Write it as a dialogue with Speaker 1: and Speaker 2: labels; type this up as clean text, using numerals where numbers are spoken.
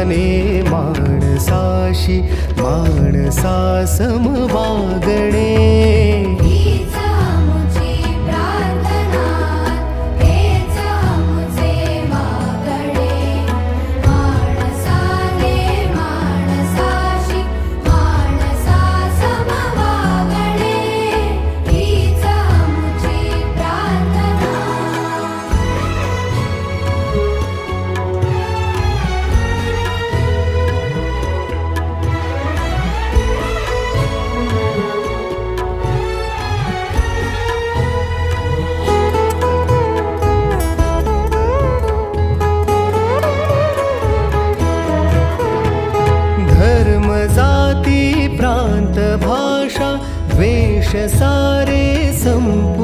Speaker 1: माने माणसाशी माणसा सम वागणे. जाती प्रांत भाषा वेश सारे संपूर्ण